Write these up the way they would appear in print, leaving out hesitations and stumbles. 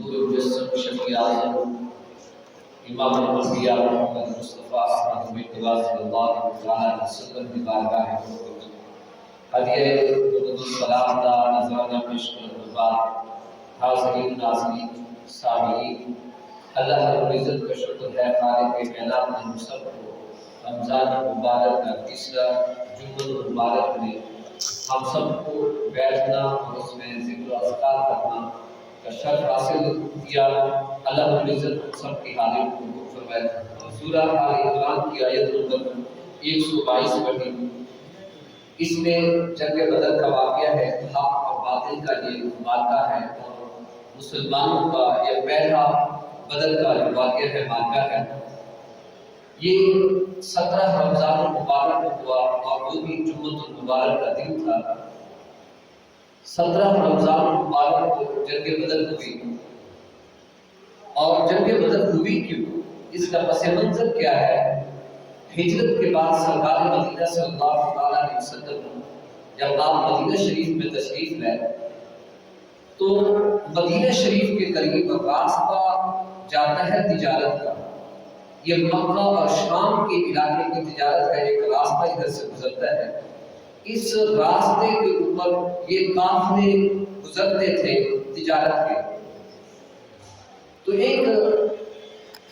نور مجسم شفیع اعظم امام الانبیاء محمد مصطفیٰ صلی اللہ علیہ وسلم کی بارگاہ میں ہدیہ درود السلام دا نذرانہ پیش کرنے کے بعد حاضرین ناظرین سامعین، اللہ رب العزت کا شکر ہے خالق کائنات نے ہم سب کو رمضان مبارک کا تیسرا جمعہ مبارک میں ہم سب کو بیٹھنا اور اس میں ذکر و اذکار کرنا کا شرف حاصل کیا۔ اللہ رب العزت ہم سب کی حاضر کو قبول فرمائے۔ سورہ آل عمران کی آیت نمبر 122 پڑھی، اس میں جنگ بدر کا واقعہ ہے، حق اور باطل کا یہ معرکہ ہے اور مسلمانوں کا یہ پہلا بدر کا جو واقعہ ہے، معرکہ ہے۔ یہ 17 رمضان المبارک کو ہوا اور وہ بھی جمعۃ المبارک کا دن تھا۔ 17 رمضان المبارک کو جنگ بدر ہوئی، اور جنگ بدر ہوئی کیوں، اس کا پس منظر کیا ہے؟ ہجرت کے بعد سرکار مدینہ صلی اللہ علیہ وسلم جب آپ مدینہ شریف میں تشریف لائے تو مدینہ شریف کے قریب راستہ جاتا ہے تجارت کا، یہ مکہ اور شام کے علاقے کی تجارت کا ایک راستہ ادھر سے گزرتا ہے۔ اس راستے کے اوپر یہ قافلے گزرتے تھے تجارت کے، تو ایک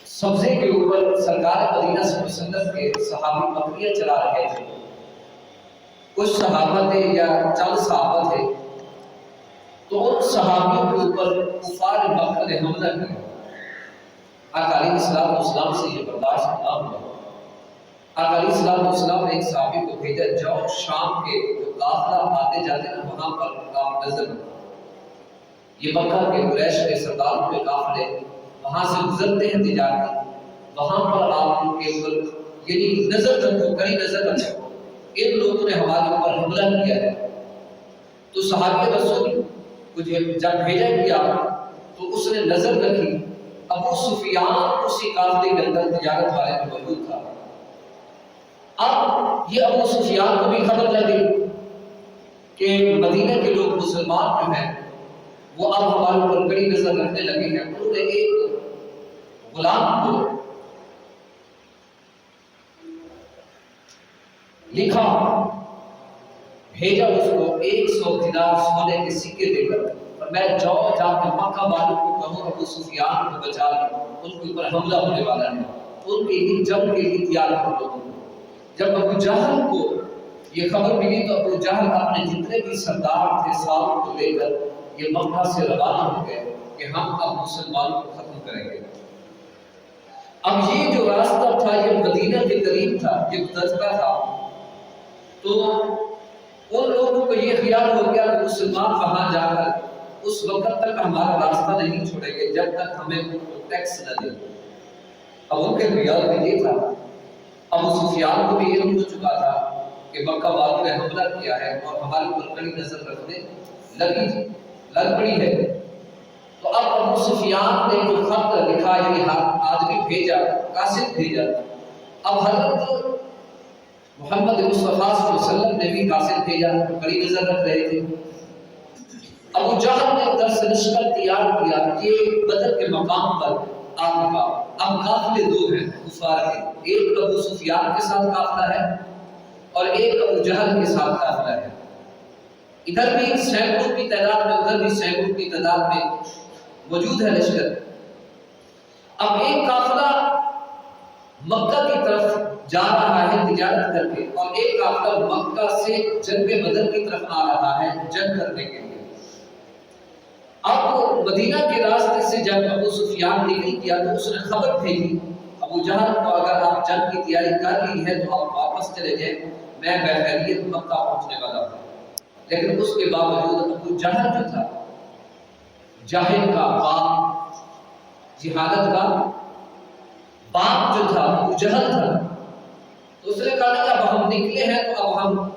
سبزے کے اوپر سرکار مدینہ صلی اللہ علیہ وسلم کے صحابی بکریاں چلا رہے تھے۔ کچھ صحابہ تھے یا چند صحابہ تھے، تو ان صحابیوں کے اوپر کفار مکہ نے حملہ کیا۔ آقا علیہ السلام سے یہ برداشت نہ ہوا۔ آقا علیہ السلام نے ایک صحابی کو بھیجا، جاؤ شام کے جو قافلہ آتے جاتے ہیں وہاں پر آپ نظر رکھو۔ یہ مکہ کے قریش کے سرداروں کے قافلے وہاں سے گزرتے ہیں تجارتی، وہاں پر آپ ان کے اوپر یعنی نظر رکھو، کڑی نظر رکھو، ان لوگوں نے ہمارے اوپر حملہ کیا ہے۔ تو صحابی رسول کو جب بھیجا گیا تو اس نے نظر رکھی، ابو سفیان اسی قافلے کے اندر تجارت والے میں موجود تھا۔ اب یہ ابو سفیان کو بھی خبر لگی کہ مدینہ کے لوگ مسلمان جو ہیں وہ اب ہمارے اوپر کڑی نظر رکھنے لگے ہیں۔ انہوں نے ایک غلام کو لکھا، بھیجا اس کو 100 دینار سونے کے سکے دے کر، اور میں جاؤ جا کے مکہ والوں کو کہوں ابو سفیان کو بچا لو، ان کے اوپر حملہ ہونے والا ہے، ان کے لیے جنگ کے لیے تیار کر لو۔ جب ابو جہل کو یہ خبر ملی تو ابو جہل اپنے جتنے بھی سردار تھے سب کو لے کر یہ مکہ سے روانہ ہو گئے کہ ہم اب مسلمانوں کو ختم کریں گے۔ اب یہ جو راستہ تھا یہ مدینہ کے قریب تھا، یہ گزرتا تھا، تو ان لوگوں کو یہ خیال ہو گیا کہ مسلمان وہاں جا کر اس وقت تک ہمارا راستہ نہیں چھوڑیں گے جب تک ہمیں ان کو ٹیکس نہ دیں۔ اب ان کے خیال میں یہ تھا، ابو سفیان کو بھی علم ہو چکا تھا کہ مکہ والوں نے حملہ کیا ہے اور ہمارے اوپر کڑی نظر رکھنے لگ پڑی ہے۔ تو اب ابو سفیان نے جو خط لکھا یعنی آدمی بھیجا، قاصد بھیجا، اب حضرت محمد مصطفیٰ صلی اللہ علیہ وسلم نے بھی قاصد بھیجا، کڑی نظر رکھ رہے تھے۔ ابو جہل نے درس لشکر تیار کیا کہ بدر کے مقام پر آپ کا اب قافلے دو ہیں کفار کے، ایک ابو سفیان کے ساتھ قافلہ ہے اور ایک ابو جہل کے ساتھ قافلہ ہے۔ ادھر بھی سینکڑوں کی تعداد میں، ادھر بھی سینکڑوں کی تعداد میں موجود ہے لشکر۔ اب ایک قافلہ مکہ کی طرف جا رہا ہے تجارت کر کے، اور ایک قافلہ مکہ سے جنگ بدر کی طرف آ رہا ہے جنگ کرنے کے لیے۔ اب مدینہ کے راستے سے جب ابو سفیان نکل گیا تو اس نے خبر بھیجی ابو جہل کو، اگر آپ جنگ کی تیاری کر لی ہے تو آپ واپس چلے جائیں، میں بخیریت مکہ پہنچنے والا ہوں۔ لیکن اس کے باوجود ابو جہل جو تھا، جاہل کا باپ، جہالت کا باپ جو تھا ابو جہل تھا، تو اس نے کہا کہ اب ہم نکلے ہیں تو اب ہم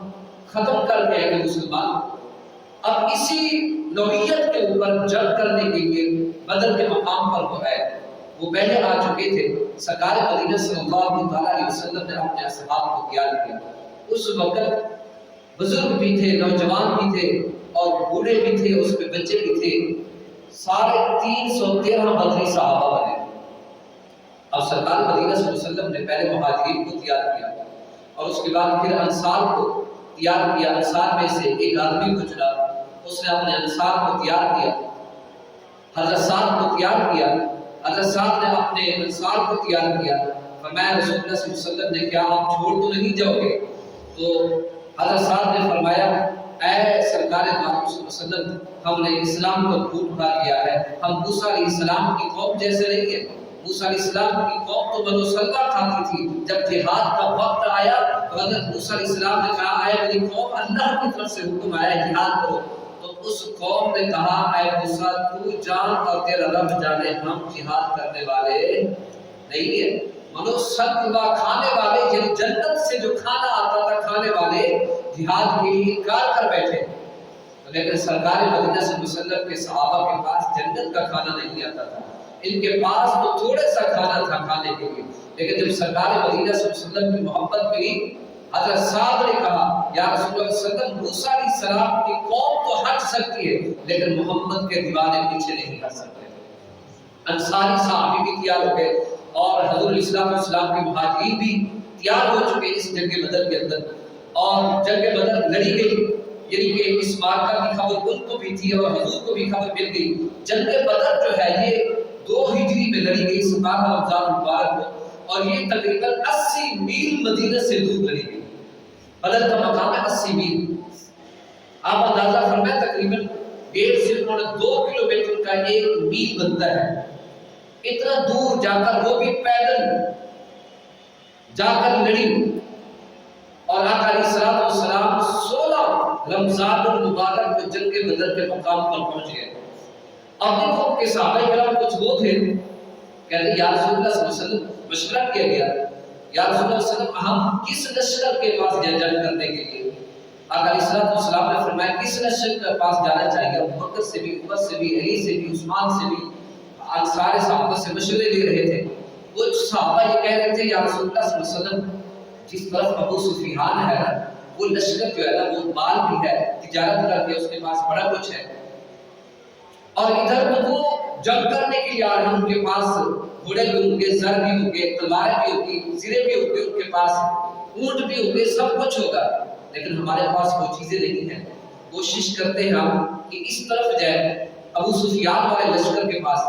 ختم کر کے آئیں گے مسلمان۔ اب اسی نوعیت کے اوپر جنگ کرنے کے لیے بدر کے مقام پر وہ آئے، وہ پہلے آ چکے تھے۔ سرکار مدینہ صلی اللہ علیہ وسلم نے اپنے اصحاب کو تیار کیا۔ اس وقت بزرگ بھی تھے، نوجوان بھی تھے اور بوڑھے بھی تھے، اس میں بچے بھی تھے۔ 313 بدری صحابہ بنے۔ اب سرکار مدینہ صلی اللہ علیہ وسلم نے پہلے مہاجرین کو تیار کیا اور اس کے بعد پھر انصار کو تیار کیا۔ انصار میں سے ایک آدمی کو چنا، اس نے اپنے انصار کو تیار کیا، حضرت سعد کو تیار کیا، حضرت سعد نے اپنے انصار کو تیار کیا۔ فرمایا رسول اللہ صلی اللہ علیہ وسلم نے کیا آپ چھوڑ تو نہیں جاؤ گے؟ تو حضرت سعد نے فرمایا اے سرکار محمد صلی اللہ علیہ وسلم، ہم نے اسلام کو ڈھونڈ پا لیا ہے، ہم موسیٰ علیہ السلام کی قوم جیسے نہیں ہیں۔ موسیٰ علیہ السلام کی قوم تو بنو سلمہ کھاتی تھی، جب جہاد کا وقت آیا تو حضرت موسیٰ علیہ السلام نے کہا اے میری قوم اللہ کی طرف سے حکم آیا جہاد کرو، تو اس قوم نے کہا اے موسیٰ تو جان اور تیرا رب جانے ہم جہاد کرنے والے نہیں ہیں۔ منو سلمہ کھانے والے، یعنی جنت سے جو کھانا آتا تھا کھانے والے جہاد کے لیے انکار کر بیٹھے۔ لیکن سرکار مدینہ صلی اللہ علیہ وسلم کے صحابہ کے پاس جنت کا کھانا نہیں آتا تھا، ان کے پاس تو تھوڑے سا کھانا تھا کھانے کے لیے۔ لیکن جب سرکار مدینہ صلی اللہ علیہ وسلم کی محبت ملی، حضرت سعد نے کہا یا رسول اللہ صلی اللہ علیہ وسلم، موسیٰ علیہ السلام کی قوم تو ہٹ سکتی ہے لیکن محمد کے دیوانے پیچھے نہیں ہٹ سکتے۔ انصاری صحابی بھی تیار ہو گئے اور حضور اسلام کے مہاجرین بھی تیار ہو چکے اس جنگ بدر کے اندر، اور جنگ بدر لڑی گئی، یعنی کہ اس معرکہ کی خبر ان کو بھی تھی اور حضور کو بھی خبر مل گئی۔ جنگ بدر جو ہے یہ 2 ہجری میں لڑی گئی 17 رمضان مبارک کو، اور یہ تقریباً 80 میل مدینہ سے دور لڑی گئی۔ بدر کا مقام ہے 80 میل، آپ اندازہ فرمائیں تقریباً 1.5 سے 2 کلومیٹر کا ایک میل بنتا ہے۔ اتنا دور جا کر، وہ بھی پیدل جا کر لڑی، اور آقا علیہ السلام 16 رمضان المبارک کو جنگ بدر کے مقام پر پہنچ گئے۔ اب دیکھو کہ صحابہ کرام کچھ وہ تھے، کہتے یا رسول اللہ صلی اللہ علیہ وسلم، مشورہ کیا گیا یا رسول اللہ صلی اللہ علیہ وسلم ہم کس لشکر کے پاس جنگ کرنے کے لیے؟ آقا علیہ السلام نے فرمایا کس لشکر کے پاس جانا چاہیے؟ ابو بکر سے بھی، عمر سے بھی، علی سے بھی، عثمان سے بھی، سارے صحابہ سے مشورے لے رہے تھے۔ کچھ صحابہ یہ کہہ رہے تھے یا رسول اللہ صلی اللہ علیہ وسلم جس طرف ابو سفیان ہے نا، وہ لشکر جو ہے نا وہ مال بھی ہے، تجارت کر کے اس کے پاس بڑا کچھ ہے، اور ادھر تو وہ جنگ کرنے کے لیے آ رہے ہیں، ان کے پاس گھوڑے بھی ہوں گے، زر بھی ہوں گے، تلواریں بھی ہوں گی، زرے بھی ہوں گے، ان کے پاس اونٹ بھی ہوں گے، سب کچھ ہوگا، لیکن ہمارے پاس وہ چیزیں نہیں ہیں۔ کوشش کرتے ہیں ہم کہ اس طرف جائیں ابو سفیان والے لشکر کے پاس،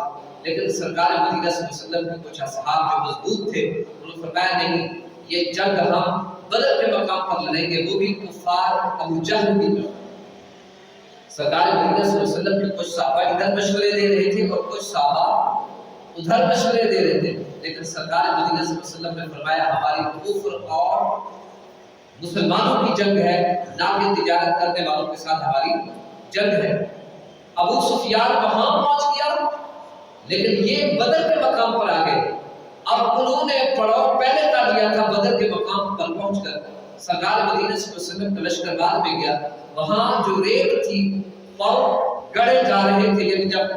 لیکن سرکار مدینہ صلی اللہ علیہ وسلم کے کچھ اصحاب جو مضبوط تھے انہوں نے فرمایا نہیں، یہ جنگ ہم بدر کے مقام پر لڑیں گے، وہ بھی کفار ابو جہل کی طرف۔ سرکار مدینہ صلی اللہ علیہ وسلم کے کچھ صحابہ ادھر مشورے دے رہے تھے اور کچھ صحابہ ادھر مشورے دے رہے تھے، لیکن سرکار مدینہ صلی اللہ علیہ وسلم نے فرمایا ہماری کفر اور مسلمانوں کی جنگ ہے، نہ کہ تجارت کرنے والوں کے ساتھ ہماری جنگ ہے۔ ابو سفیان وہاں پہنچ گیا لیکن یہ بدر کے مقام پر آ گئے۔ اب انہوں نے پڑاؤ پہلے کر لیا تھا، بدر کے مقام پر پہنچ کر سرکار مدینہ صلی اللہ علیہ وسلم کا لشکرگاہ میں گیا، وہاں جو ریت تھی پاؤں گڑے جا رہے تھے، یعنی جب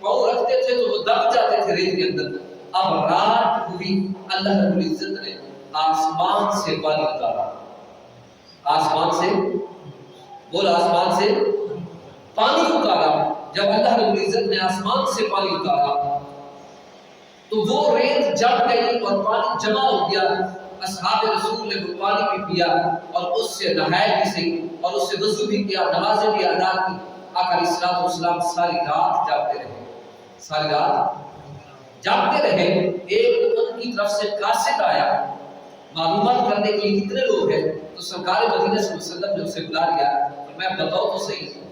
پاؤں رکھتے تھے تو وہ دب جاتے تھے ریت کے اندر۔ اب رات ہوئی، اللہ رب العزت نے آسمان سے پانی اتارا، آسمان سے بول آسمان سے پانی اتارا۔ جب اللہ رب العزت نے آسمان سے پانی اتارا تو وہ ریت جم گئی اور پانی جمع ہو گیا۔ اصحاب رسول نے وہ پانی بھی پیا اور اس سے نہائے بھی صحیح اور اس سے وضو بھی کیا، نمازیں بھی ادا کی۔ آقا علیہ السلام ساری رات جاگتے رہے، ساری رات جاگتے رہے۔ ایک ان کی طرف سے قاصد آیا معلومات کرنے کے لیے کتنے لوگ ہیں، تو سرکار مدینہ صلی اللہ علیہ وسلم نے اسے بلا لیا اور میں بتاؤ تو صحیح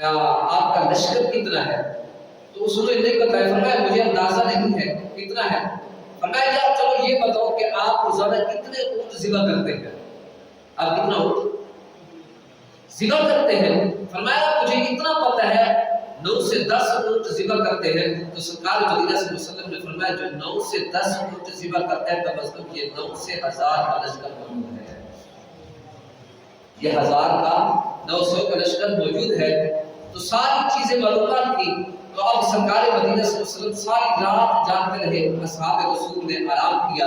آپ کا لشکر کتنا ہے؟ تو اس نے نہیں بتایا، فرمایا مجھے اندازہ نہیں ہے کتنا ہے۔ فرمایا یار چلو یہ بتاؤ کہ آپ روزانہ کتنے اونٹ ذبح کرتے ہیں؟ آپ کتنا اونٹ ذبح کرتے ہیں؟ فرمایا مجھے اتنا پتہ ہے 9 سے 10 اونٹ ذبح کرتے ہیں۔ تو سرکار مدینہ صلی اللہ علیہ وسلم نے فرمایا جو 9 سے 10 اونٹ ذبح کرتا ہے کا مطلب یہ 9 سے 1000 کا لشکر موجود ہے، یہ 1000 کا 900 کا لشکر موجود ہے۔ تو ساری چیزیں معلومات کی، تو اب سرکار مدینہ صلی اللہ علیہ وسلم ساری رات جاگتے رہے، اصحاب رسول نے آرام کیا،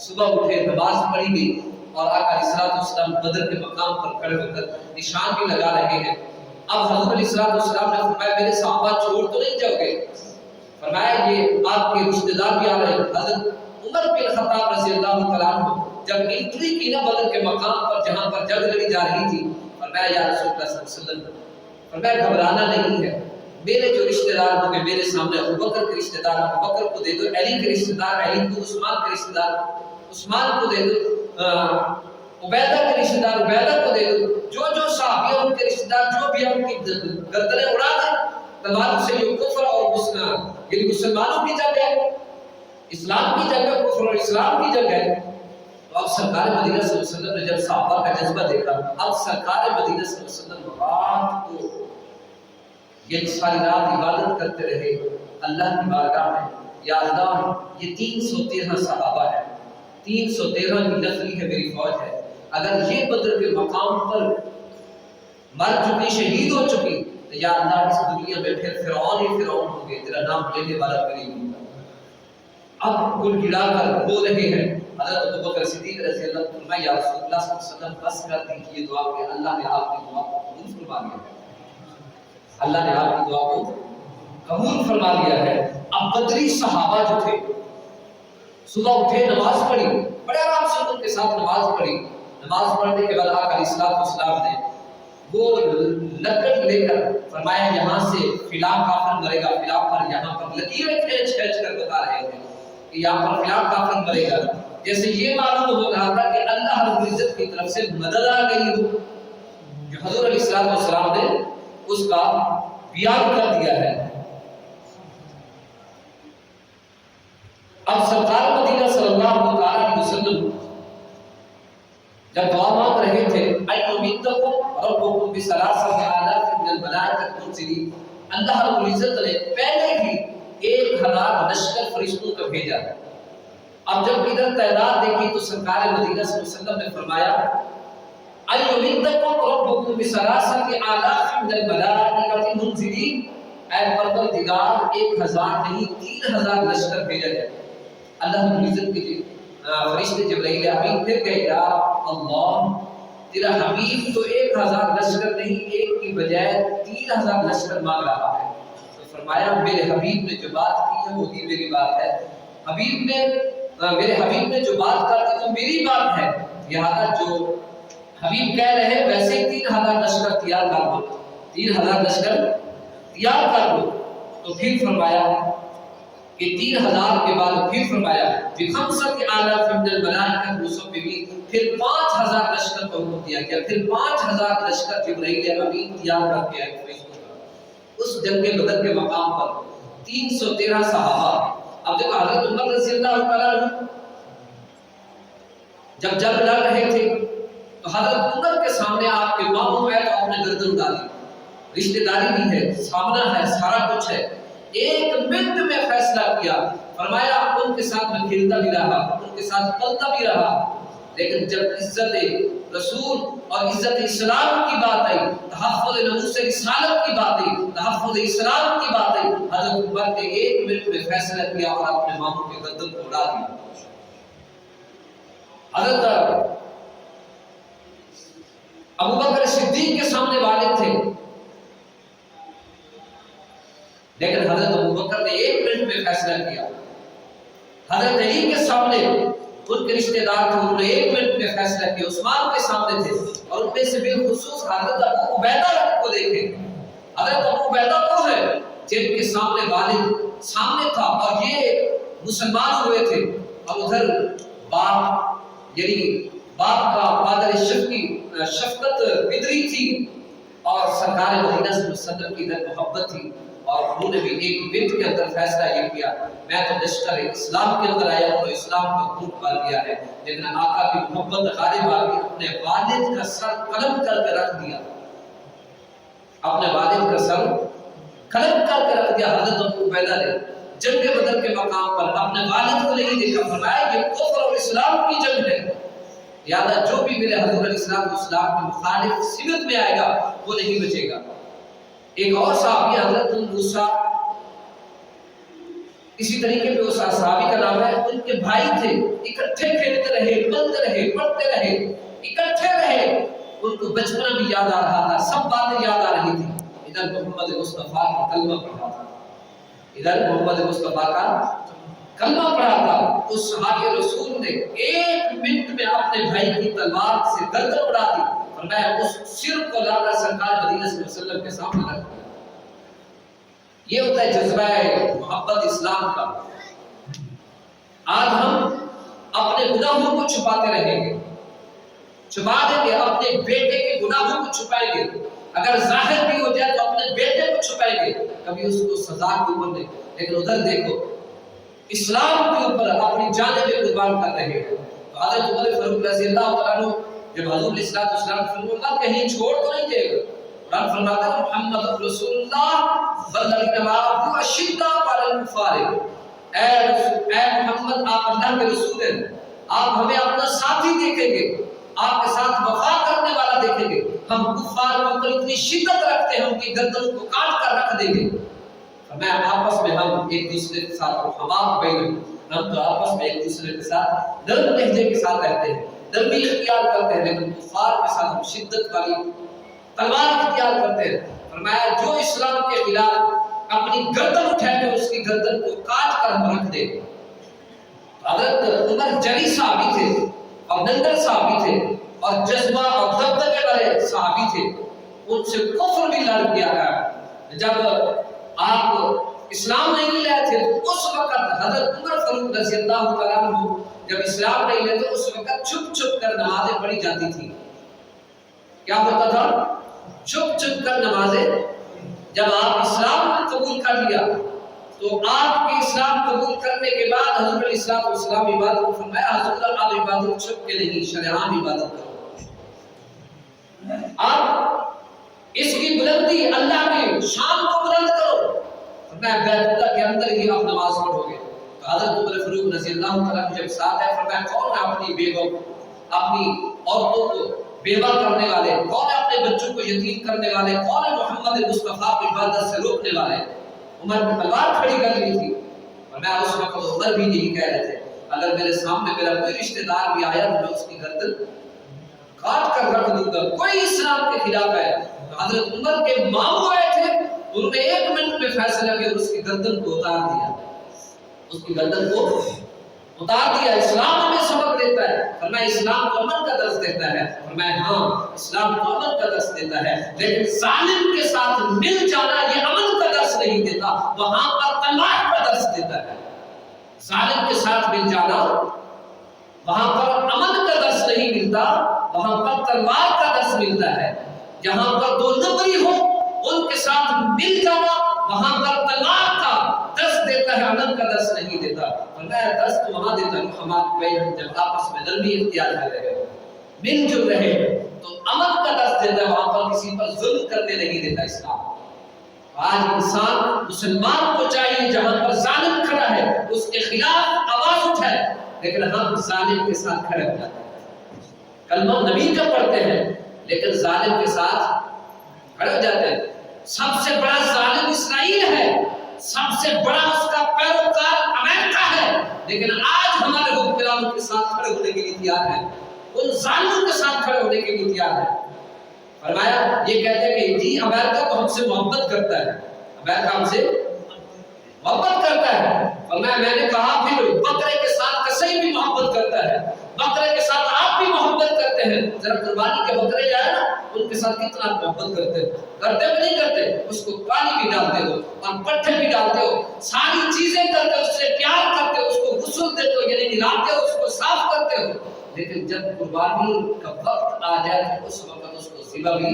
صبح اٹھے، نماز پڑھی گئی اور آقا علیہ السلام بدر کے مقام پر کھڑے ہو کر نشان بھی لگا رہے ہیں۔ اب حضور علیہ السلام نے فرمایا میرے صحابہ چھوڑ تو نہیں جاؤ گے؟ فرمایا یہ آپ کے رشتہ دار بھی آ رہے ہیں۔ حضرت عمر بن خطاب رضی اللہ تعالیٰ عنہ جب انٹری کی نا بدر کے مقام پر جہاں پر جنگ لڑی جا رہی تھی، فرمایا یا رسول اللہ صلی اللہ علیہ وسلم، فرمایا گھبرانا نہیں ہے، میرے جو رشتہ دار ہوں گے میرے سامنے، ابو بکر کے رشتہ دار ابو بکر کو دے دو، علی کے رشتہ دار علی کو، عثمان کے رشتہ دار عثمان کو دے دو، عبیدہ کے رشتہ دار عبیدہ کو دے دو، جو صحابی ان کے رشتہ دار جو بھی ان کی گردنیں اڑا دیں تلوار سے۔ یہ کفر اور یہ مسلمانوں کی جنگ ہے، اسلام کی جنگ ہے، کفر اور اسلام کی جنگ ہے۔ تو اب سرکار مدینہ صلی اللہ علیہ وسلم نے جب صحابہ کا جذبہ دیکھا، اب سرکار مدینہ صلی اللہ علیہ وسلم رات کو یہ ساری رات عبادت کرتے رہے اللہ کی بارگاہ میں، یا اللہ یہ 313 صحابہ ہیں، 313 کی نفری ہے میری فوج ہے، اگر یہ بدر کے مقام پر مر چکی شہید ہو چکی تو یا اللہ اس دنیا میں پھر فرعون ہی فرعون ہوں گے، تیرا نام لینے والا کوئی نہیں ہوگا۔ اب گل گڑا کر رو رہے ہیں۔ حضرت ابو بکر صدیق رضی اللہ عنہ فرمایا یا رسول اللہ صلی اللہ علیہ وسلم بس کر دیجیے دعا کہ اللہ نے آپ کی دعا کو قبول فرما لیا ہے، اللہ نے آپ کی دعا کو قبول فرما لیا ہے۔ اب بدری صحابہ جو تھے صبح اٹھے، نماز پڑھی، بڑے آرام سے ان کے ساتھ نماز پڑھی۔ نماز پڑھنے کے بعد آقا علیہ السلام نے وہ لکڑ لے کر فرمایا یہاں سے فلاں کافر مرے گا، فلاں پر یہاں پر لکیریں کھینچ کر بتا رہے تھے کہ یہاں پر فلاں کافر مرے گا، جیسے یہ معلوم ہو رہا تھا کہ اللہ رب العزت کی طرف سے مدد آ گئی ہو، جو حضور علیہ السلام نے اس کا بیان کر دیا ہے۔ اب سرکار مدینہ صلی اللہ علیہ وسلم جب دعا مانگ رہے تھے ربکم بثلاثۃ آلاف من الملائکۃ منزلین، اللہ رب العزت نے پہلے ہی 1000 لشکر فرشتوں کا بھیجا۔ اب جب ادھر تعداد دیکھی تو سرکار مدینہ صلی اللہ علیہ وسلم نے فرمایا ایمدکم ربکم بثلاثۃ آلاف من الملائکۃ منزلین، اے پروردگار 1000 نہیں 3000 لشکر بھیجا جائے۔ اللہ رب العزت کے فرشتے جبرائیل امین پھر کہے یا اللہ تیرا حبیب تو 1000 لشکر نہیں، ایک کی بجائے 3000 لشکر مانگ رہا ہے۔ تو فرمایا میرے حبیب نے جو بات کی ہے وہی میری بات ہے، میرے حبیب نے جو بات کر دی تو میری بات ہے، لہذا جو حبیب کہہ رہے ہیں ویسے ہی 3000 لشکر تیار کر دو، 3000 لشکر تیار کر دو۔ تو پھر فرمایا کہ 3000 کے بعد پھر فرمایا بخمسۃ آلاف من الملائکۃ مصوبین، پھر 5000 لشکر کو حکم دیا گیا، پھر 5000 لشکر جبرائیل امین تیار کر کے آئے اس جنگ بدر کے مقام پر 313 صحابہ۔ اب دیکھو حضرت عمر رضی اللہ تعالیٰ عنہ جب جنگ لڑ رہے تھے تو حضرت عمر کے سامنے آپ کے ماموں ہے تو آپ نے گردن ڈالی، رشتہ داری بھی ہے، سامنا ہے، سارا کچھ ہے، 1 منٹ میں فیصلہ کیا، فرمایا ان کے ساتھ میں کھیلتا بھی رہا، ان کے ساتھ پلتا بھی رہا، لیکن جب عزت رسول اور عزت اسلام کی بات آئی، تحفظ ناموس رسالت کی بات آئی، تحفظ اسلام کی بات آئی، حضرت عمر نے 1 منٹ میں فیصلہ کیا اور اپنے ماموں کے گردن کو اڑا دیا۔ حضرت ابو بکر صدیق کے سامنے والد تھے، لیکن حضرت ابو بکر نے 1 منٹ میں فیصلہ کیا۔ حضرت علی کے سامنے ان کے رشتہ دار تھے، انہوں نے 1 منٹ میں فیصلہ کیا۔ عثمان کے سامنے تھے اور ان میں سے بالخصوص حضرت ابو عبیدہ کو دیکھیں، حضرت ابو عبیدہ وہ ہے جن کے سامنے والد سامنے تھا اور یہ مسلمان ہوئے تھے، اور ادھر باپ یعنی باپ کا قادر شفقت فطری تھی اور سرکار مدینہ صلی اللہ علیہ وسلم کی ادھر محبت تھی، اور انہوں نے بھی 1 منٹ کے اندر فیصلہ یہ کیا میں تو لشکر اسلام کے اندر آیا ہوں اور اسلام کا خون پال دیا ہے، لیکن آقا کی محبت غالب آ گئی، اپنے والد کا سر قلم کر کے رکھ دیا، اپنے والد کا سر قلم کر کے رکھ دیا۔ حضرت ابو عبیدہ نے جنگ بدر کے مقام پر اپنے والد کو نہیں دیکھا، فرمایا یہ کفر اور اسلام کی جنگ ہے، لہذا جو بھی میرے حضور علیہ السلام کے مخالف سمت میں آئے گا وہ نہیں بچے گا۔ ایک اور صحابی حضرت موسیٰ، اسی طریقے پہ اس صحابی کا نام ہے، ان کے بھائی تھے، اکٹھے کھیلتے رہے، پلتے رہے، پڑھتے رہے، اکٹھے رہے، ان کو بچپنا بھی یاد آ رہا تھا، سب باتیں یاد آ رہی تھی۔ ادھر محمد مصطفیٰ کا کلمہ پڑھا تھا، ادھر محمد مصطفیٰ کا کلمہ پڑھا تھا، اس صحابی رسول نے 1 منٹ میں اپنے بھائی کی تلوار سے گردن اڑا دی، فرمایا اس سر کو لا کر سرکار مدینہ صلی اللہ علیہ وسلم کے سامنے رکھ دیا۔ یہ ہوتا ہے جذبہ محبت اسلام کا۔ آج ہم اپنے گناہوں کو چھپاتے رہیں گے، چھپا دیں گے، اپنے بیٹے کے گناہوں کو چھپائیں گے، اگر ظاہر بھی ہو جائے تو اپنے بیٹے کو چھپائیں گے، کبھی اس کو سزا کے اوپر نہیں، لیکن ادھر دیکھو اسلام کے اوپر اپنی جانیں بھی قربان کر رہے ہیں۔ تو حضرت عمر فاروق رضی اللہ تعالیٰ عنہ جب حضور علیہ السلام فرمایا کہیں چھوڑ تو نہیں دے گا، قرآن فرماتا ہے محمد رسول اللہ والذین معه اشداء علی الکفار، اے محمد آپ اللہ کے رسول ہیں، آپ ہمیں اپنا ساتھی دیکھیں گے، آپ کے ساتھ وفا کرنے والا دیکھیں گے، ہم کفار کے اوپر اتنی شدت رکھتے ہیں ان کی گردن کو کاٹ کر رکھ دیں گے۔ میں آپس میں ہم ایک دوسرے کے ساتھ ہمارا بین ہم تو آپس میں ایک دوسرے کے ساتھ نرم لہجے کے ساتھ رہتے ہیں، نرمی اختیار کرتے ہیں، لیکن کفار کے ساتھ ہم شدت والی تلوار اختیار کرتے ہیں۔ فرمایا جو اسلام کے خلاف اپنی گردن اٹھائے گا اس کی گردن کو کاٹ کر ہم رکھ دیں گے۔ حضرت عمر جری صحابی تھے اور نندر صحابی تھے اور جذبہ اور دبدبے والے صحابی تھے، ان سے کفر بھی لڑ گیا ہے۔ جب آپ اسلام نہیں لائے تھے تو اس وقت حضرت عمر فاروق رضی اللہ تعالیٰ عنہ جب اسلام نہیں لے تو اس وقت چھپ چھپ کر نمازیں پڑھی جاتی تھی۔ کیا ہوتا تھا؟ چھپ چھپ کر نمازیں، جب آپ اسلام قبول کر لیا تو آپ کے اسلام قبول کرنے کے بعد حضور علیہ السلام عبادت کو فرمایا حضور آپ عبادت چھپ کے نہیں شرعام عبادت کرو، آپ اس کی بلندی اللہ کی شان کو بلند کرو، فرمایا بیت اللہ کے اندر ہی آپ نماز پڑھو گے۔ تو حضرت عمر فاروق رضی اللہ تعالیٰ عنہ جب ساتھ ہے فرمایا کون ہے اپنی بیوہ اپنی عورتوں کو بیوہ کرنے والے، کون ہے اپنے بچوں کو یتیم کرنے والے، کون ہے محمد مصطفیٰ کو عبادت سے روکنے والے؟ عمر نے تلوار کھڑی کر لی تھی، اور میں اس وقت عمر بھی نہیں کہہ رہے تھے اگر میرے سامنے میرا کوئی رشتہ دار بھی آیا تو میں اس کی گردن کاٹ کر رکھ دوں گا، کوئی اسلام کے خلاف ہے۔ تو حضرت عمر کے ماموں آئے تھے، انہوں نے 1 منٹ میں فیصلہ کیا اس کی گردن کو اتار دیا، اس کی گردن کو اتار دیا۔ اسلام ہمیں سبق دیتا ہے، فرمایا اسلام تو امن کا درس دیتا ہے، فرمایا ہاں اسلام تو امن کا درس دیتا ہے، لیکن ظالم کے ساتھ مل جانا یہ امن کا درس نہیں دیتا، وہاں پر تلوار کا درس دیتا ہے۔ ظالم کے ساتھ مل جانا وہاں پر امن کا درس نہیں ملتا، وہاں پر تلوار کا درس ملتا ہے۔ جہاں پر دو نمبری ہو ان کے ساتھ مل جانا وہاں پر تلوار کا درس دیتا ہے، امن کا درس نہیں دیتا۔ فرمایا درس تو وہاں دیتا ہے ہمارے بین جب آپس میں نرمی اختیار کر رہے ہیں، مل جل رہے ہیں تو امن کا درس دیتا ہے، وہاں پر کسی پر ظلم کرنے نہیں دیتا اسلام۔ آج انسان مسلمان کو چاہیے جہاں پر ظالم کھڑا ہے اس کے خلاف آواز اٹھائے، لیکن ہم ظالم کے ساتھ کھڑے ہو جاتے ہیں، کلمہ نبی کا پڑھتے ہیں لیکن ظالم کے ساتھ کھڑے ہو جاتے ہیں۔ سب سے بڑا ظالم اسرائیل ہے، سب سے بڑا اس کا پیروکار امریکہ ہے، لیکن آج ہمارے حکمرانوں کے ساتھ کھڑے ہونے کے لیے تیار ہے، ان ظالموں کے ساتھ کھڑے ہونے کے لیے تیار ہے۔ فرمایا یہ کہتے ہیں کہ جی امریکہ تو ہم سے محبت کرتا ہے، امریکہ ہم سے محبت کرتا ہے۔ فرمایا میں نے کہا پھر بکرے کے ساتھ کسائی بھی محبت کرتا ہے، بکرے کے ساتھ آپ بھی محبت کرتے ہیں، ذرا قربانی کے بکرے جائے نا ان کے ساتھ کتنا محبت کرتے ہیں، کرتے بھی نہیں کرتے، اس کو پانی بھی ڈالتے ہو اور پٹھے بھی ڈالتے ہو، ساری چیزیں کرتے ہو، اس سے پیار کرتے ہو، اس کو غسل دیتے ہو یعنی نہلاتے ہو، اس کو صاف کرتے ہو، لیکن جب قربانی کا وقت آ جائے تو اس وقت اس کو ذبح بھی۔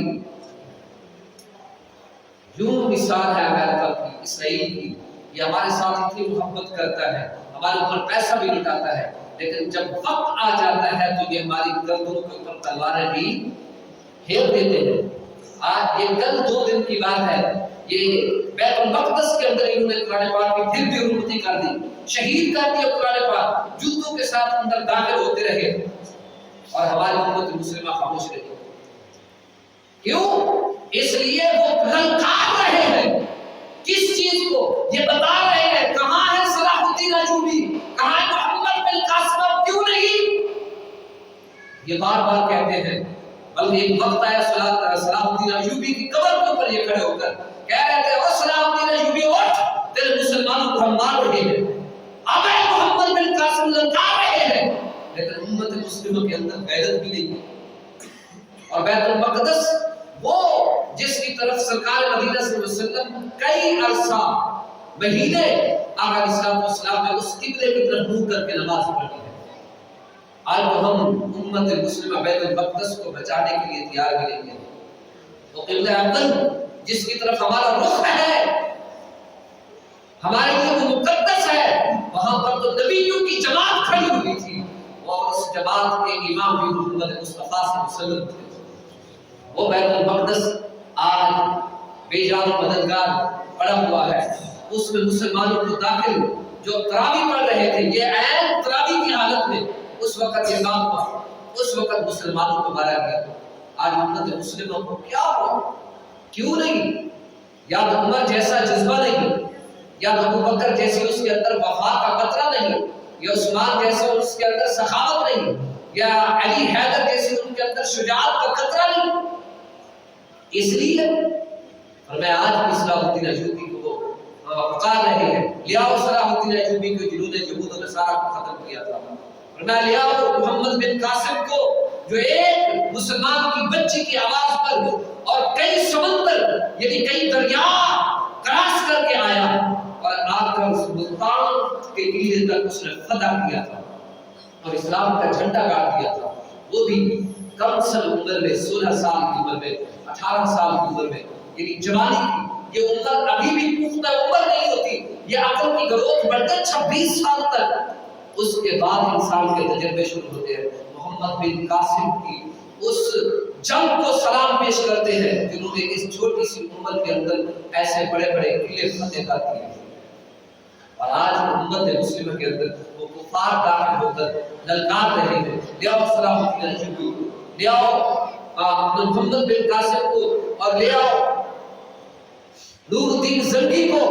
یوں مثال ہے امریکہ کی، اسرائیل کی، یہ ہمارے ساتھ اتنی محبت کرتا ہے، ہمارے اوپر پیسہ بھی لٹاتا ہے، لیکن جب وقت آ جاتا ہے تو یہ ہماری گردنوں کے اوپر تلواریں بھی پھیر دیتے ہیں۔ آج یہ کل 2 دن کی بات ہے، یہ بیت المقدس کے اندر انہوں نے قرآن پاک کی پھر بھی حرمتی کر دی، شہید کر دیا قرآن پاک، جوتوں کے ساتھ اندر داخل ہوتے رہے اور ہماری امت مسلمہ خاموش رہی۔ کیوں؟ اس لیے وہ للکار رہے ہیں کس چیز کو؟ یہ بتا رہے ہیں کہاں ہے صلاح الدین ایوبی، کہاں ہے محمد بن قاسم، کیوں نہیں؟ یہ بار بار کہتے ہیں، بلکہ ایک وقت آیا صلاح الدین ایوبی کی قبر کے اوپر پر یہ کھڑے ہو کر کہہ رہے تھے اسلام دین ایوبی اٹھ، تیرے مسلمانوں کو ہم مار رہے ہیں، اب محمد بن قاسم للکار رہے ہیں، لیکن امت مسلمہ کے اندر غیرت بھی نہیں ہے۔ اور بیت المقدس وہ جس کی طرف سرکار مدینہ صلی اللہ علیہ وسلم کئی عرصہ مہینے آقا علیہ الصلوۃ والسلام نے اس قبلے کی طرف منہ کر کے نماز پڑھی ہے، آج تو ہم امت مسلمہ بیت المقدس کو بچانے کے لیے تیار بھی نہیں ہیں۔ وہ قبلہ اول جس کی طرف ہمارا رخ ہے، ہمارے لیے وہ مقدس ہے، وہاں پر تو نبیوں کی جماعت کھڑی ہوئی تھی اور اس جماعت کے امام بھی محمد مصطفیٰ صلی اللہ علیہ وسلم تھے۔ وہ بیت المقدس آج بے جان مددگار پڑا ہوا ہے، اس میں مسلمانوں کو داخل جو تراویح پڑھ رہے تھے، یہ عین تراویح کی حالت میں اس وقت یہ کام ہوا، اس وقت مسلمانوں کو مارا گیا۔ آج امت مسلموں کو کیا ہوا؟ کیوں نہیں؟ یا تو عمر جیسا جذبہ نہیں، یا تو ابو بکر جیسی اس کے اندر وفا کا قطرہ نہیں، یا عثمان جیسا اس کے اندر سخاوت نہیں، یا علی حیدر جیسی ان کے اندر شجاعت کا قطرہ نہیں۔ اس لیے اور میں آج بھی صلاح الدین ایوبی کو پکار رہے ہیں، لیاؤ صلاح الدین ایوبی کو جنہوں نے یہود و نصارہ کو ختم کیا تھا، اور میں لیاؤ محمد بن قاسم کو جو ایک مسلمان کی بچی کی آواز پر اور کئی سمندر یعنی کئی دریا کراس کر کے آیا اور آ کر اس ملتان کے قلعے تک اس نے فتح کیا تھا اور اسلام کا جھنڈا گاڑ دیا تھا، وہ بھی کم سن عمر میں 16 سال کی عمر میں، 18 سال کی عمر میں، یعنی جوانی کی یہ عمر ابھی بھی پختہ عمر نہیں ہوتی، یہ عقل کی گروتھ بڑھتے 26 سال تک، اس کے بعد انسان کے تجربے شروع ہوتے ہیں۔ محمد بن قاسم کی اس جنگ کو سلام پیش کرتے ہیں جنہوں نے اس چھوٹی سی عمر کے اندر ایسے بڑے بڑے قلعے فتح کر دیے، اور آج امت مسلمہ کے اندر وہ کفار داخل ہو کر للکار رہے ہیں، لیاؤ صلاح الدین ایوبی، لیاؤ محمد بن قاسم کو، اور لیاؤ نور الدین زنگی کو،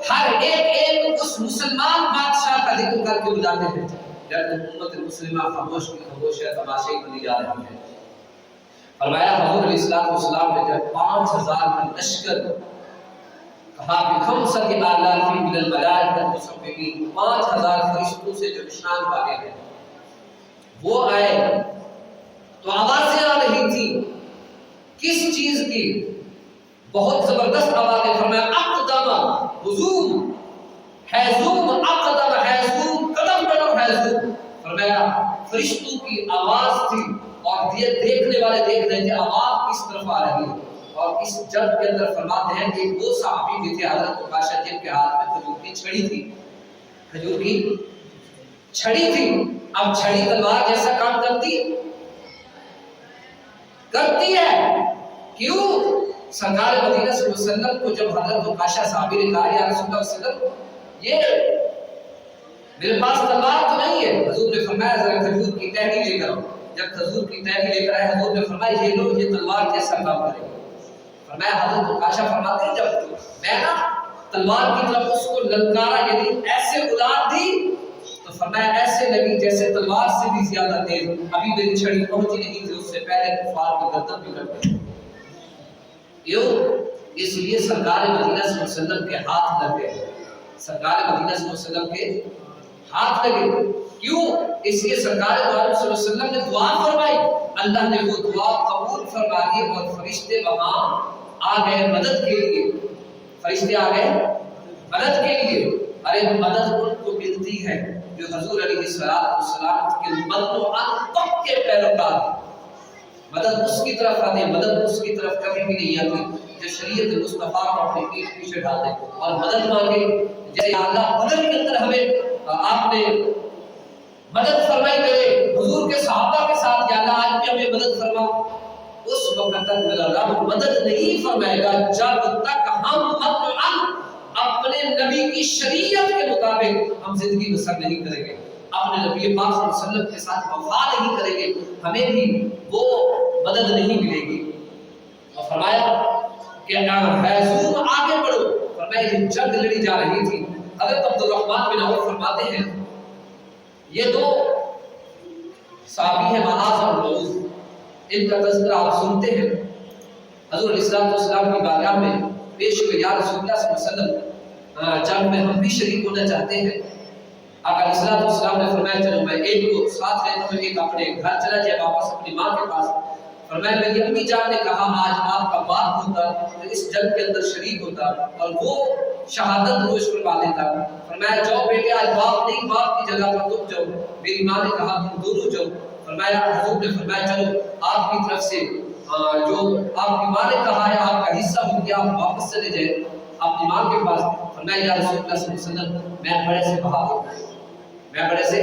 ہر ایک اس مسلمان بادشاہ کا ذکر کر کے بلاتے ہیں، لیکن امت مسلمہ خاموش کی خاموش ہے، تماشائی بنی جا رہی ہے۔ فرمایا حضور علیہ الصلوۃ والسلام نے جب 5000 کا لشکر کہا کہ خمسۃ آلاف من الملائکۃ مصومین، 5000 فرشتوں سے جو نشان والے ہیں وہ آئے، تو آوازیں آ رہی تھی کس چیز کی؟ بہت زبردست آوازیں۔ فرمایا اقدم ہزوم حیزوم، اقدم حیزوم، قدم بڑھو حیزوم۔ فرمایا فرشتوں کی آواز تھی اور یہ دیکھنے والے دیکھ رہے تھے آواز کس طرف آ رہی ہے، اور اس جنگ کے اندر فرماتے ہیں کہ وہ صحابی بھی تھے حضرت عکاشہ جن کے ہاتھ میں کھجور کی چھڑی تھی، کھجور کی چھڑی تھی۔ اب چھڑی تلوار جیسا کام کرتی ہے، کیوں؟ سرکار مدینہ صلی اللہ علیہ وسلم کو جب حضرت عکاشہ صحابی نے کہا یا رسول اللہ صلی اللہ علیہ وسلم یہ میرے پاس تلوار تو نہیں ہے، حضور نے فرمایا ذرا کھجور کی ٹہنی لے کر آؤ۔ جب کھجور کی ٹہنی لے کر آئے، حضور نے فرمایا یہ لو، یہ تلوار جیسا کام کرے گا۔ فرمایا حضرت عکاشہ فرماتے ہیں جب میں نا تلوار کی طرف اس کو للکارا یعنی ایسے اڑا دی، تو فرمایا ایسے لگی جیسے تلوار سے بھی زیادہ تیز، ابھی میری چھڑی پہنچی نہیں تھی، اس سے پہلے کفار کی گردن بھی کٹ گئی۔ کیوں؟ اس لیے سرکار مدینہ صلی اللہ علیہ وسلم کے ہاتھ لگے، سرکار مدینہ صلی اللہ علیہ وسلم کے ہاتھ لگے۔ کیوں؟ اس لیے سرکار صلی اللہ علیہ وسلم نے دعا فرمائی، اللہ نے وہ دعا قبول فرما لی اور فرشتے وہاں آ گئے مدد کے لیے، فرشتے آ گئے مدد کے لیے۔ ارے مدد ان کو ملتی ہے جو حضور علیہ السلام کے مدد پکے پیروکار، مدد اس کی طرف آتے ہیں، مدد اس کی طرف کبھی بھی نہیں آتی جو شریعت مصطفیٰ کو اپنے پیٹ پیچھے ڈال دے اور مدد مانگے۔ جیسے اللہ بدر کے اندر ہمیں آپ نے مدد فرمائی کرے حضور کے صحابہ کے ساتھ، یا اللہ آج بھی ہمیں مدد فرما، اس وقت تک میرا رب مدد نہیں فرمائے گا جب تک ہم اپنے نبی کی شریعت کے مطابق ہم زندگی بسر نہیں کریں گے، اپنے نبی پاک صلی اللہ علیہ وسلم کے ساتھ وفا نہیں کریں گے، ہمیں بھی وہ مدد نہیں ملے گی۔ اور فرمایا کہ حیزوم آگے بڑھو، فرمایا یہ جنگ لڑی جا رہی تھی۔ حضرت عبد الرحمن بن عوف فرماتے ہیں یہ دو صحابی ہیں معاذ اور معوذ، ان کا تذکرہ آپ سنتے ہیں، حضور علیہ السلام کی بارگاہ میں پیش ہوئے، یا رسول اللہ صلی اللہ علیہ وسلم جنگ میں ہم بھی شریک ہونا چاہتے ہیں۔ آقا علیہ السلام نے فرمایا چلو میں ایک کو ساتھ لیتا ہوں، ایک اپنے گھر چلا جائے واپس اپنی ماں کے پاس۔ فرمایا میری امی جان نے کہا آج آپ کا باپ ہوتا تو اس جنگ کے اندر شریک ہوتا اور وہ شہادت نوش کروا دیتا۔ فرمایا جاؤ بیٹے آج باپ نہیں، باپ کی جگہ پر تم جاؤ۔ میری ماں نے کہا تم دونوں جاؤ۔ فرمایا حضور نے فرمایا چلو آپ کی طرف سے جو آپ کی ماں نے کہا ہے آپ کا حصہ ہو گیا، آپ واپس چلے جائیں اپنی ماں کے پاس۔ فرمایا یا رسول اللہ صلی اللہ علیہ وسلم میں بڑے سے بہادر ہوں، میں بڑے سے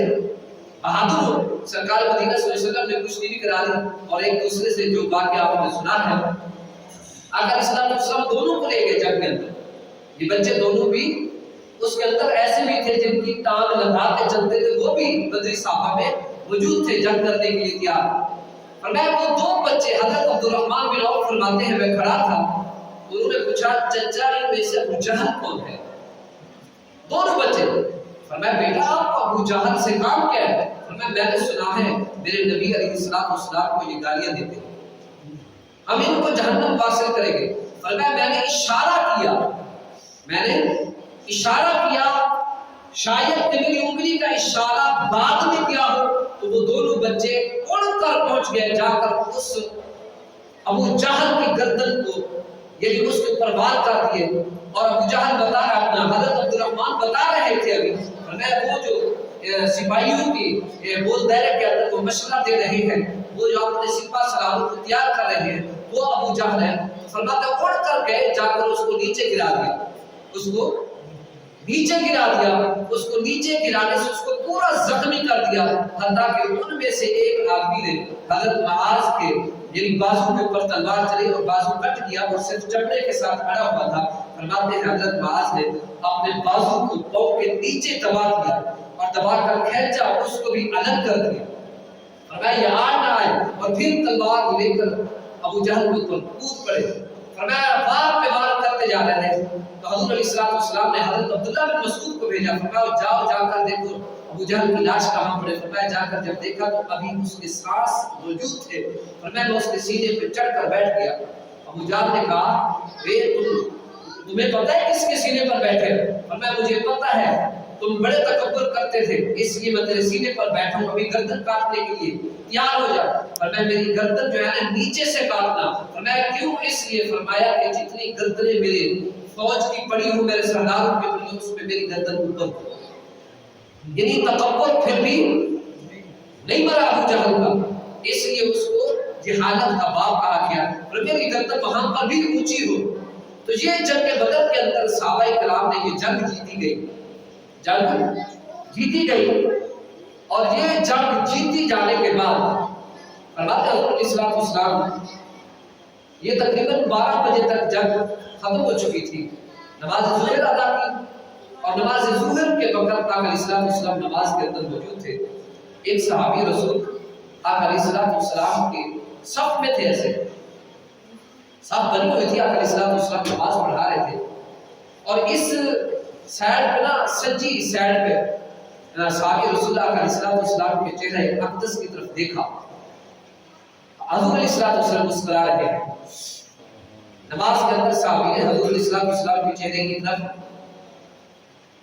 بہادر ہوں۔ سرکار مدینہ صلی اللہ علیہ وسلم نے کچھ نہیں کرا دی اور ایک دوسرے سے جو واقعہ آپ نے سنا ہے، آقا علیہ السلام دونوں کو لے گئے جنگ کے اندر۔ یہ بچے دونوں بھی اس کے اندر ایسے بھی تھے جن کی ٹانگ لگا کے چلتے تھے، وہ بھی بدری صحابہ میں موجود تھے جنگ کرنے کے لیے تیار۔ فرمایا وہ دو بچے حضرت عبدالرحمن بن عوف فرماتے ہیں میں کھڑا تھا، انہوں نے پوچھا چچا ان میں سے ابو جہل کون ہے؟ دونوں بچے۔ فرمایا بیٹا آپ کو ابو جہل سے کام کیا ہے؟ فرمایا میں نے سنا ہے میرے نبی علیہ السلام کو یہ گالیاں دیتے ہیں، ہم ان کو جہنم واصل کریں گے۔ فرمایا میں نے اشارہ کیا، میں نے اشارہ کیا، شاید کہ میری انگلی کا اشارہ بعد میں کیا ہو تو وہ دونوں بچے اڑ کر پہنچ گئے، جا کر اس ابو جہل کی گردن کو یعنی اس کے اوپر وار کر دیے۔ اور ابو جہل بتا رہا اپنا، حضرت عبدالرحمن بتا رہے تھے ابھی، فرمایا وہ جو سپاہیوں کی بول دائرے کے اندر وہ مشورہ دے رہے ہیں، وہ جو اپنے سپاہ سلاروں کو تیار کر رہے ہیں وہ ابو جہل ہے۔ فرماتے اڑ کر گئے، جا کر اس کو نیچے گرا دیا، اس کو نیچے گرا دیا، اس کو نیچے گرانے سے اس کو پورا زخمی کر دیا، حتیٰ کہ ان میں سے ایک آدمی نے حضرت معاذ کے یعنی بازو کے اوپر تلوار چلی اور بازو کٹ گیا اور صرف چمڑے کے ساتھ اڑا ہوا تھا۔ فرماتے ہیں حضرت معاذ نے اپنے بازو کو پاؤں کے نیچے دبا دیا اور دبا کر کھینچا اور اس کو بھی الگ کر دیا۔ فرمایا یہ آڑ نہ آئے اور پھر تلوار لے کر ابو جہل کے اوپر کود پڑے۔ فرمایا وار پہ وار کرتے جا رہے ہیں تو حضور علیہ السلام نے حضرت عبداللہ بن مسعود کو بھیجا، فرمایا جاؤ جا کر دیکھو ابو جہل کی لاش کہاں پڑے۔ فرمایا جا کر جب دیکھا تو ابھی اس کے سانس موجود تھے۔ فرمایا میں اس کے سینے پہ چڑھ کر بیٹھ گیا۔ ابو جہل نے کہا تمہیں پتہ ہے کس کے سینے پر بیٹھے؟ فرمایا مجھے پتہ ہے، تم بڑے تکبر کرتے تھے اس لیے میں تیرے سینے پر بیٹھا ہوں، ابھی گردن کاٹنے کے لیے تیار ہو جا۔ فرمایا میری گردن جو ہے نا نیچے سے کاٹنا۔ فرمایا کیوں؟ اس لیے فرمایا کہ جتنی گردنیں میرے فوج کی پڑی ہوں میرے سرداروں کے پڑی ہوں اس میں میری گردن اوپر ہو۔ یعنی تکبر پھر بھی نہیں مرا ابو جہل کا، اس لیے اس کو جہالت کا باپ کہا گیا اور میری گردن وہاں پر بھی اونچی ہو۔ تو یہ جنگ بدر کے اندر صحابہ کرام نے یہ جنگ جیتی گئی، جنگ جیتی گئی اور یہ جنگ جیتی جانے کے بعد فرماتے ہیں حضور علیہ السلام یہ تقریباً 12 بجے تک جنگ ختم ہو چکی تھی، نماز ظہر ادا کی اور نماز ظہر کے وقت آقا علیہ السلام نماز کے اندر موجود تھے۔ ایک صحابی رسول آقا علیہ السلام کے صف میں تھے، ایسے صف بنی ہوئی تھی، آقا علیہ السلام نماز پڑھا رہے تھے اور اس سائڈ پہ نا سجی سائڈ پہ صحابی رسول اللہ علیہ السلام کے چہرے اقدس کی طرف دیکھا، حضور علیہ السلام مسکرا رہے ہیں۔ نماز کے اندر صحابی نے حضور علیہ السلام کے چہرے کی طرف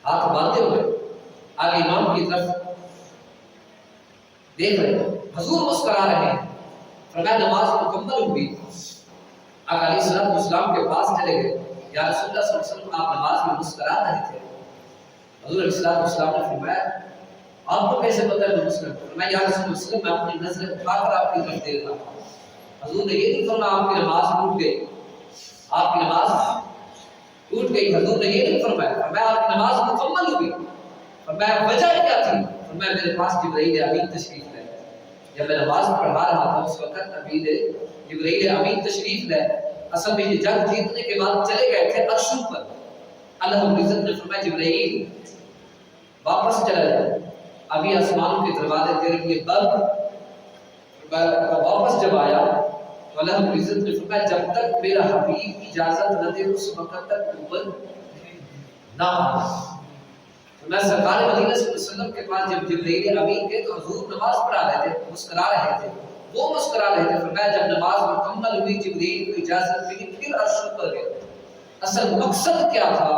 ہاتھ باندھے ہوئے آگے امام کی طرف دیکھ رہے ہیں، حضور مسکرا رہے ہیں۔ فرمایا نماز مکمل ہوئی، آقا علیہ السلام کے پاس چلے گئے، یا رسول اللہ صلی اللہ علیہ وسلم آپ نماز میں مسکرا رہے تھے۔ حضور علیہ السلام نے فرمایا آپ کو کیسے پتہ ہے میں مسکرا؟ فرمایا یا رسول اللہ میں اپنی نظریں اٹھا کر آپ کی طرف دیکھ رہا ہوں۔ حضور نے یہ نہیں فرمایا آپ کی نماز ٹوٹ گئی، آپ کی نماز ٹوٹ گئی، حضور نے یہ نہیں فرمایا، فرمایا آپ کی نماز مکمل ہوئی۔ فرمایا وجہ کیا تھی؟ فرمایا میرے پاس جبرائیل امین تشریف لائے، جب میں نماز پڑھا رہا تھا اس وقت ابھی جبرائیل امین تشریف لائے۔ اصل میں یہ جنگ جیتنے کے بعد چلے گئے تھے عرشوں پر، اللہ رب العزت نے فرمایا جبرائیل واپس چلا جائے، ابھی آسمانوں کے دروازے تیرے لیے بند۔ واپس جب آیا تو اللہ رب العزت نے فرمایا جب تک میرا حبیب اجازت نہ دے اس وقت تک اوپر نہ آ۔ میں سرکار مدینہ صلی اللہ علیہ وسلم کے پاس جب جبرائیل امین گئے تو حضور نماز پڑھا رہے تھے، مسکرا رہے تھے۔ وہ مسکرا رہے تھے۔ فرمایا جب نماز مکمل ہوئی جبریل کو اجازت ملی پھر عرش پر گئے۔ اصل مقصد کیا تھا؟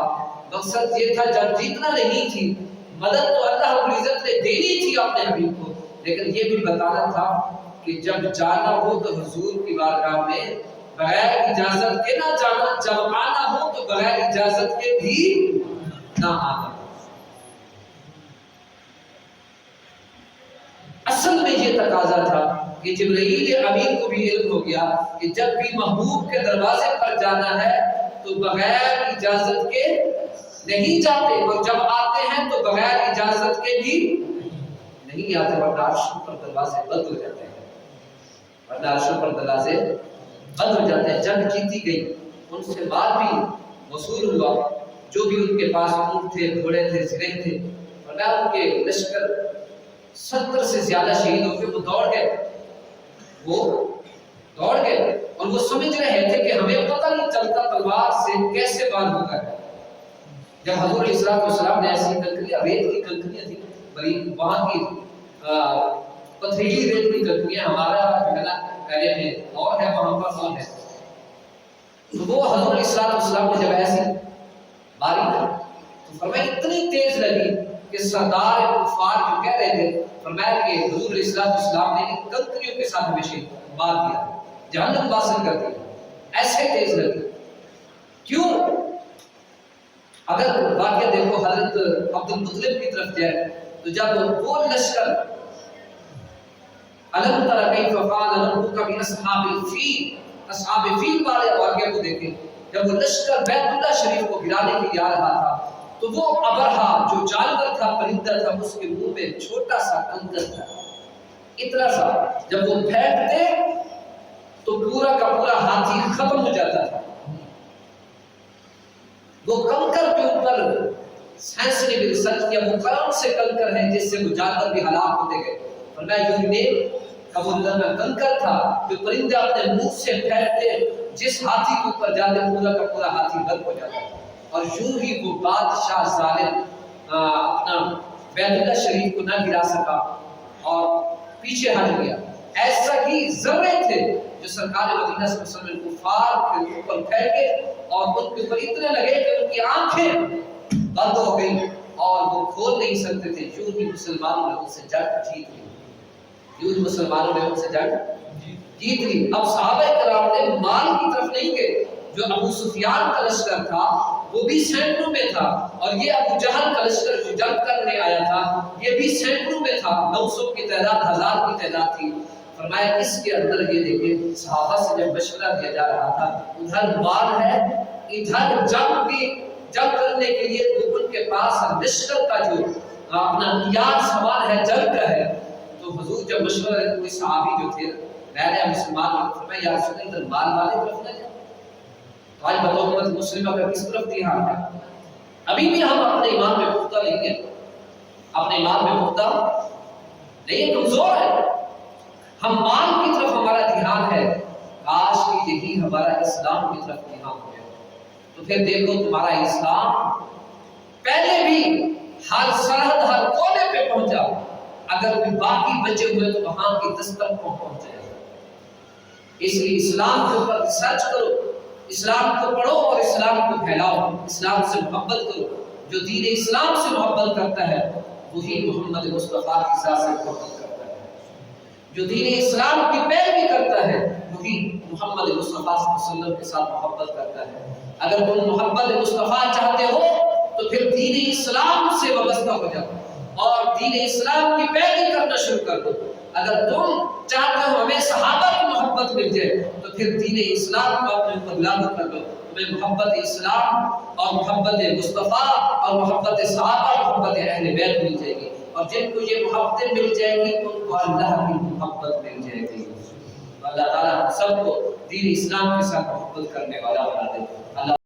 مقصد یہ تھا جب جیتنا نہیں تھی، مدد تو اللہ رب العزت نے دینی تھی اپنے حبیب کو، لیکن یہ بھی بتانا تھا کہ جب جانا ہو تو حضور کی بارگاہ میں بغیر اجازت کے نہ جانا، جب آنا ہو تو بغیر اجازت کے بھی نہ آنا۔ اصل میں یہ تقاضا تھا کہ جبرائیل امین کو بھی علم ہو گیا کہ جب بھی محبوب کے دروازے پر جانا ہے تو بغیر اجازت کے نہیں جاتے، اور جب آتے ہیں تو بغیر اجازت کے بھی نہیں آتے، ورنہ عرش پر دروازے بند ہو جاتے ہیں، ورنہ عرش پر دروازے بند ہو جاتے ہیں۔ جنگ جیتی گئی، ان سے مال بھی وصول ہوا، جو بھی ان کے پاس اونٹ تھے، گھوڑے تھے، زرے تھے، ورنہ ان کے لشکر 70 سے زیادہ شہید ہو کے وہ دوڑ گئے، اور وہ سمجھ رہے تھے کہ ہمیں پتہ نہیں چلتا تلوار سے کیسے وار ہوتا ہے۔ جب حضور علیہ السلام نے ایسی کنکریاں، ریت کی کنکریاں تھی، بڑی وہاں کی پتھریلی ریت کی کنکریاں، ہمارا جو ہے نا ایریا میں اور ہے، وہاں پر اور ہے، تو وہ حضور علیہ السلام نے جب ایسی ماری تو فرمایا اتنی تیز لگی کہ سردار کفار جو کہہ رہے تھے، فرمایا کہ حضور علیہ السلام نے ان کنکریوں کے ساتھ ہمیشہ مار دیا، جہنم واصل کر دیا، ایسے تیز لگی۔ کیوں؟ اگر واقعہ دیکھو حضرت عبد المطلب کی طرف جائے تو جب وہ لشکر الم تر کیف فعل ربک باصحاب الفیل، اصحاب فیل والے واقعے کو دیکھیں، جب وہ لشکر بیت اللہ شریف کو گرانے کے لیے آ رہا تھا تو وہ ابرہا جو جانور تھا، پرندہ تھا، اس کے منہ میں چھوٹا سا کنکر تھا، اتنا سا، جب وہ پھینکتے تو پورا کا پورا ہاتھی ختم ہو جاتا تھا۔ وہ کنکر کے اوپر سائنس نے بھی ریسرچ کیا، وہ کون سے کنکر ہیں جس سے وہ جانور بھی ہلاک ہوتے گئے، فرمایا یوں نے قبول کنکر تھا جو پرندے اپنے منہ سے پھینکتے، جس ہاتھی کے اوپر جاتے پورا کا پورا ہاتھی غرق ہو جاتا، اور یوں ہی وہ بادشاہ ظالم اپنا بیت اللہ شریف کو نہ گرا سکا اور پیچھے ہٹ گیا۔ ایسا ہی ذرے تھے جو سرکار مدینہ صلی اللہ علیہ وسلم کفار کے اوپر پھینکے اور ان کے اوپر اتنے لگے کہ ان کی آنکھیں بند ہو گئی اور وہ کھول نہیں سکتے تھے۔ یوں ہی مسلمانوں نے ان سے جنگ جیت لی، یوں ہی مسلمانوں نے ان سے جنگ جیت لی۔ اب صحابہ کرام نے مال کی طرف نہیں گئے، جو ابو سفیان کا لشکر تھا وہ بھی سینکڑوں میں تھا، اور یہ ابو جہل کا لشکر جو جنگ کرنے آیا تھا یہ بھی سینکڑوں میں تھا، 900 کی تعداد، 1000 کی تعداد تھی۔ فرمایا اس کے اندر یہ دیکھیں صحابہ سے جب مشورہ دیا جا رہا تھا، ادھر مال ہے، ادھر جنگ کرنے کے لیے تو ان کے پاس لشکر کا جو اپنا تیار سامان ہے جنگ کا ہے، تو حضور جب مشورہ کوئی صحابی جو تھے نئے مسلمان، فرمایا یا رسول اللہ ادھر مال والے طرف نہ جائیں۔ تو آج بطور امت مسلمہ کا کس طرف دھیان ہے؟ ابھی بھی ہم اپنے ایمان میں پختہ نہیں ہیں، اپنے ایمان میں پختہ نہیں، کمزور ہے، ہم مال کی طرف ہمارا دھیان ہے، کاش کہ یہی ہمارا اسلام کی طرف دھیان ہو گیا، تو پھر دیکھو تمہارا اسلام پہلے بھی ہر سرحد ہر کونے پہ پہنچا، اگر بھی باقی بچے ہوئے تو وہاں کی دستک کو پہنچ جائے۔ اس لیے اسلام کے اوپر ریسرچ کرو، اسلام کو پڑھو اور اسلام کو پھیلاؤ، اسلام سے محبت کرو۔ جو دین اسلام سے محبت کرتا ہے وہی محمد مصطفیٰ کی ذات سے محبت کرتا ہے، جو دین اسلام کی پیروی کرتا ہے وہی محمد مصطفیٰ صلی اللہ علیہ وسلم کے ساتھ محبت کرتا ہے۔ اگر تم محمد مصطفیٰ چاہتے ہو تو پھر دین اسلام سے وابستہ ہو جاؤ اور دین اسلام کی پیروی کرنا شروع کر دو۔ اگر تم چاہتے ہو ہمیں صحابہ کی محبت مل جائے تو پھر دین اسلام کو اپنے اوپر لاگو کر دو، تمہیں محبت اسلام اور محبت مصطفیٰ اور محبت صحابہ، محبت اہل بیت مل جائے گی، اور جن کو یہ محبتیں مل جائے گی ان کو اللہ کی محبت مل جائے گی۔ اللہ تعالیٰ ہم سب کو دین اسلام کے ساتھ محبت کرنے والا بنا دے۔ اللہ